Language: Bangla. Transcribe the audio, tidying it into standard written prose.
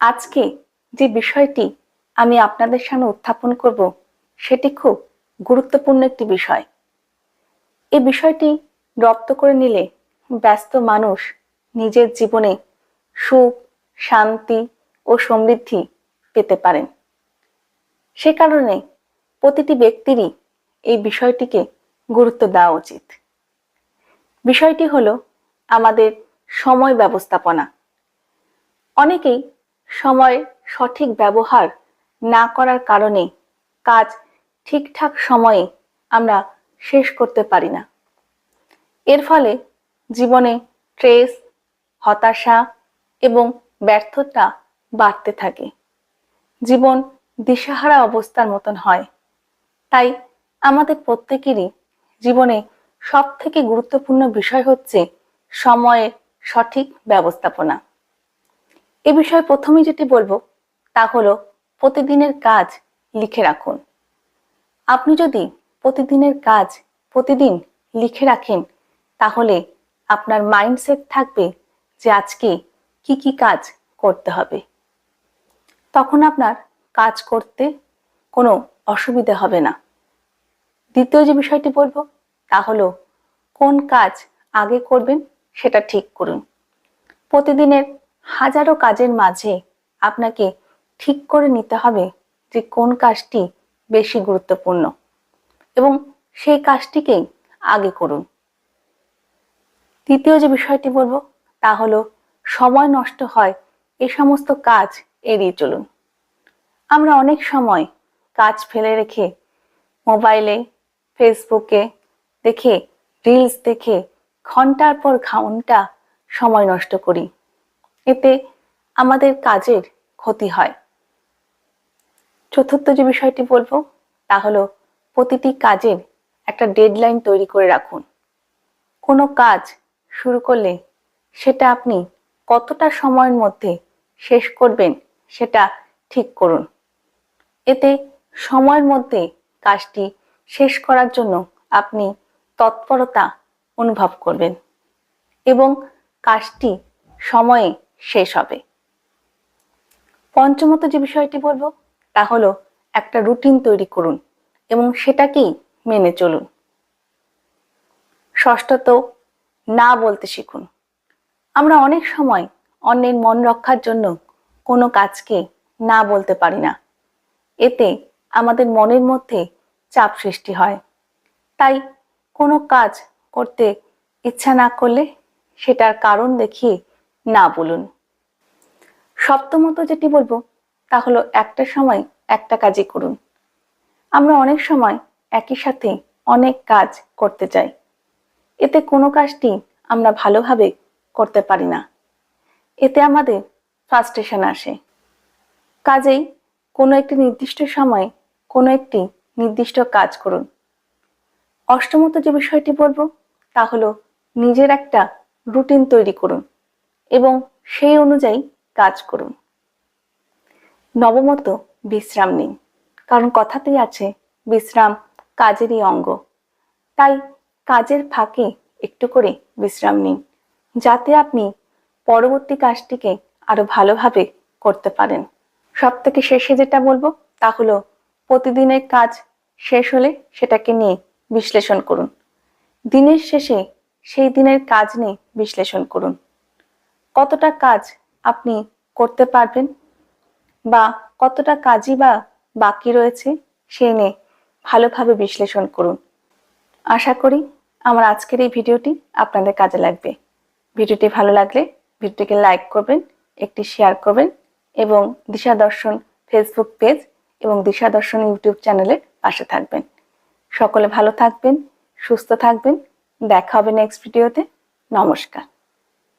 আজকে যে বিষয়টি আমি আপনাদের সামনে উত্থাপন করব সেটি খুব গুরুত্বপূর্ণ একটি বিষয়। এই বিষয়টি রপ্ত করে নিলে ব্যস্ত মানুষ নিজের জীবনে সুখ, শান্তি ও সমৃদ্ধি পেতে পারেন। সে কারণে প্রতিটি ব্যক্তিরই এই বিষয়টিকে গুরুত্ব দেওয়া উচিত। বিষয়টি হলো আমাদের সময় ব্যবস্থাপনা। অনেকেই সময় সঠিক ব্যবহার না করার কারণে কাজ ঠিকঠাক সময়ে আমরা শেষ করতে পারি না। এর ফলে জীবনে স্ট্রেস, হতাশা এবং ব্যর্থতা বাড়তে থাকে। জীবন দিশাহারা অবস্থার মতন হয়। তাই আমাদের প্রত্যেকেরই জীবনে সবথেকে গুরুত্বপূর্ণ বিষয় হচ্ছে সময়ের সঠিক ব্যবস্থাপনা। এ বিষয়ে প্রথমেই যেটি বলবো তা হলো প্রতিদিনের কাজ লিখে রাখুন। আপনি যদি প্রতিদিনের কাজ প্রতিদিন লিখে রাখেন তাহলে আপনার মাইন্ডসেট থাকবে যে আজকে কি কি কাজ করতে হবে। তখন আপনার কাজ করতে কোনো অসুবিধা হবে না। দ্বিতীয় যে বিষয়টি বলবো তা হলো কোন কাজ আগে করবেন সেটা ঠিক করুন। প্রতিদিনের হাজারো কাজের মাঝে আপনাকে ঠিক করে নিতে হবে যে কোন কাজটি বেশি গুরুত্বপূর্ণ এবং সেই কাজটিকেই আগে করুন। তৃতীয় যে বিষয়টি বলবো তা হলো সময় নষ্ট হয় এই সমস্ত কাজ এড়িয়ে চলুন। আমরা অনেক সময় কাজ ফেলে রেখে মোবাইলে, ফেসবুকে দেখে, রিলস দেখে ঘন্টার পর ঘন্টা সময় নষ্ট করি। এতে আমাদের কাজের ক্ষতি হয়। চতুর্থ যে বিষয়টি বলবো তা হলো প্রতিটি কাজের একটা ডেডলাইন তৈরি করে রাখুন। কোনো কাজ শুরু করলে সেটা আপনি কতটা সময়ের মধ্যে শেষ করবেন সেটা ঠিক করুন। এতে সময়ের মধ্যে কাজটি শেষ করার জন্য আপনি তৎপরতা অনুভব করবেন এবং কাজটি সময়ে শেষ হবে। পঞ্চমত যে বিষয়টি বলবো তা হলো একটা রুটিন তৈরি করুন এবং সেটাকেই মেনে চলুন। ষষ্ঠত, না বলতে শিখুন। আমরা অনেক সময় অন্যের মন রক্ষার জন্য কোনো কাজকে না বলতে পারি না। এতে আমাদের মনের মধ্যে চাপ সৃষ্টি হয়। তাই কোনো কাজ করতে ইচ্ছা না করলে সেটার কারণ দেখিয়ে না বলুন। সপ্তমত যেটি বলবো তা হলো একটা সময় একটা কাজই করুন। আমরা অনেক সময় একই সাথে অনেক কাজ করতে চাই। এতে কোনো কাজটি আমরা ভালোভাবে করতে পারি না। এতে আমাদের ফ্রাস্ট্রেশন আসে। কাজেই কোনো একটি নির্দিষ্ট সময়ে কোনো একটি নির্দিষ্ট কাজ করুন। অষ্টমত যে বিষয়টি বলবো তা হলো নিজের একটা রুটিন তৈরি করুন এবং সেই অনুযায়ী কাজ করুন। নবমত, বিশ্রাম নিন। কারণ কথাতেই আছে বিশ্রাম কাজেরই অঙ্গ। তাই কাজের ফাঁকে একটু করে বিশ্রাম নিন, যাতে আপনি পরবর্তী কাজটিকে আরো ভালোভাবে করতে পারেন। সব থেকে শেষে যেটা বলবো তা হলো প্রতিদিনের কাজ শেষ হলে সেটাকে নিয়ে বিশ্লেষণ করুন। দিনের শেষে সেই দিনের কাজ নিয়ে বিশ্লেষণ করুন। কতটা কাজ আপনি করতে পারবেন বা কতটা কাজই বা বাকি রয়েছে সে নিয়ে ভালোভাবে বিশ্লেষণ করুন। আশা করি আমার আজকের এই ভিডিওটি আপনাদের কাজে লাগবে। ভিডিওটি ভালো লাগলে ভিডিওটিকে লাইক করবেন, একটি শেয়ার করবেন এবং দিশা দর্শন ফেসবুক পেজ এবং দিশা দর্শন ইউটিউব চ্যানেলের পাশে থাকবেন। সকলে ভালো থাকবেন, সুস্থ থাকবেন। দেখা হবে নেক্সট ভিডিওতে। নমস্কার।